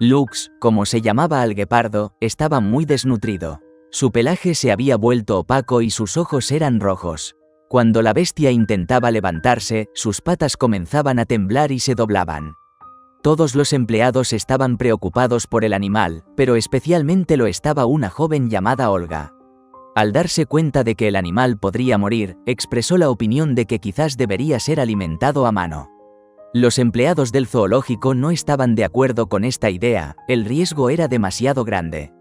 Lux, como se llamaba al guepardo, estaba muy desnutrido. Su pelaje se había vuelto opaco y sus ojos eran rojos. Cuando la bestia intentaba levantarse, sus patas comenzaban a temblar y se doblaban. Todos los empleados estaban preocupados por el animal, pero especialmente lo estaba una joven llamada Olga. Al darse cuenta de que el animal podría morir, expresó la opinión de que quizás debería ser alimentado a mano. Los empleados del zoológico no estaban de acuerdo con esta idea, el riesgo era demasiado grande.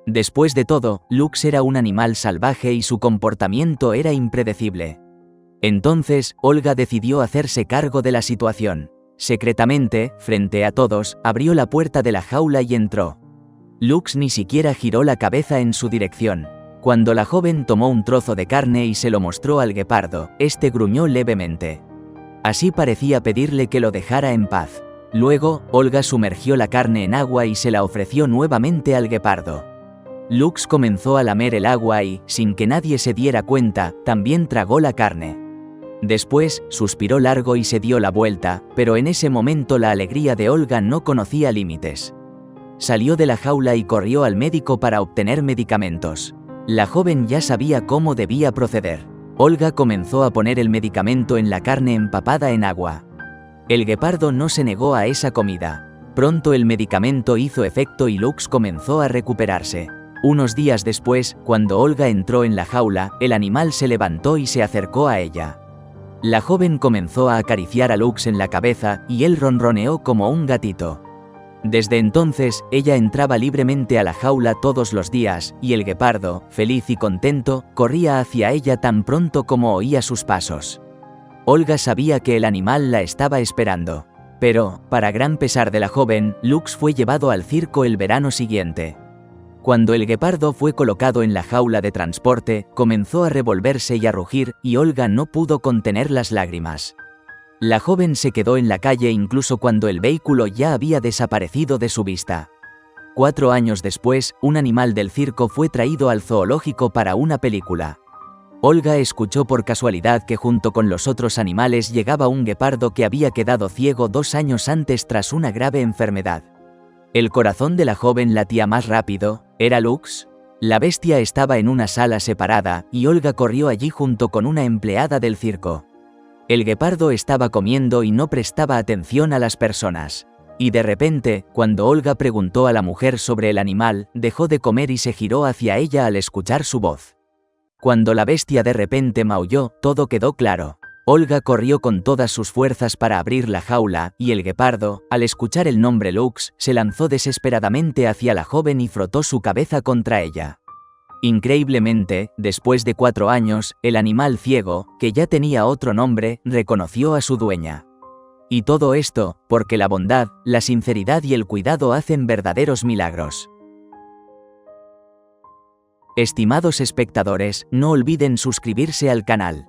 Después de todo, Lux era un animal salvaje y su comportamiento era impredecible. Entonces, Olga decidió hacerse cargo de la situación. Secretamente, frente a todos, abrió la puerta de la jaula y entró. Lux ni siquiera giró la cabeza en su dirección. Cuando la joven tomó un trozo de carne y se lo mostró al guepardo, este gruñó levemente. Así parecía pedirle que lo dejara en paz. Luego, Olga sumergió la carne en agua y se la ofreció nuevamente al guepardo. Lux comenzó a lamer el agua y, sin que nadie se diera cuenta, también tragó la carne. Después, suspiró largo y se dio la vuelta, pero en ese momento la alegría de Olga no conocía límites. Salió de la jaula y corrió al médico para obtener medicamentos. La joven ya sabía cómo debía proceder. Olga comenzó a poner el medicamento en la carne empapada en agua. El guepardo no se negó a esa comida. Pronto el medicamento hizo efecto y Lux comenzó a recuperarse. Unos días después, cuando Olga entró en la jaula, el animal se levantó y se acercó a ella. La joven comenzó a acariciar a Lux en la cabeza y él ronroneó como un gatito. Desde entonces, ella entraba libremente a la jaula todos los días, y el guepardo, feliz y contento, corría hacia ella tan pronto como oía sus pasos. Olga sabía que el animal la estaba esperando. Pero, para gran pesar de la joven, Lux fue llevado al circo el verano siguiente. Cuando el guepardo fue colocado en la jaula de transporte, comenzó a revolverse y a rugir, y Olga no pudo contener las lágrimas. La joven se quedó en la calle incluso cuando el vehículo ya había desaparecido de su vista. 4 años después, un animal del circo fue traído al zoológico para una película. Olga escuchó por casualidad que junto con los otros animales llegaba un guepardo que había quedado ciego 2 años antes tras una grave enfermedad. El corazón de la joven latía más rápido. ¿Era Lux? La bestia estaba en una sala separada, y Olga corrió allí junto con una empleada del circo. El guepardo estaba comiendo y no prestaba atención a las personas. Y de repente, cuando Olga preguntó a la mujer sobre el animal, dejó de comer y se giró hacia ella al escuchar su voz. Cuando la bestia de repente maulló, todo quedó claro. Olga corrió con todas sus fuerzas para abrir la jaula, y el guepardo, al escuchar el nombre Lux, se lanzó desesperadamente hacia la joven y frotó su cabeza contra ella. Increíblemente, después de 4 años, el animal ciego, que ya tenía otro nombre, reconoció a su dueña. Y todo esto, porque la bondad, la sinceridad y el cuidado hacen verdaderos milagros. Estimados espectadores, no olviden suscribirse al canal.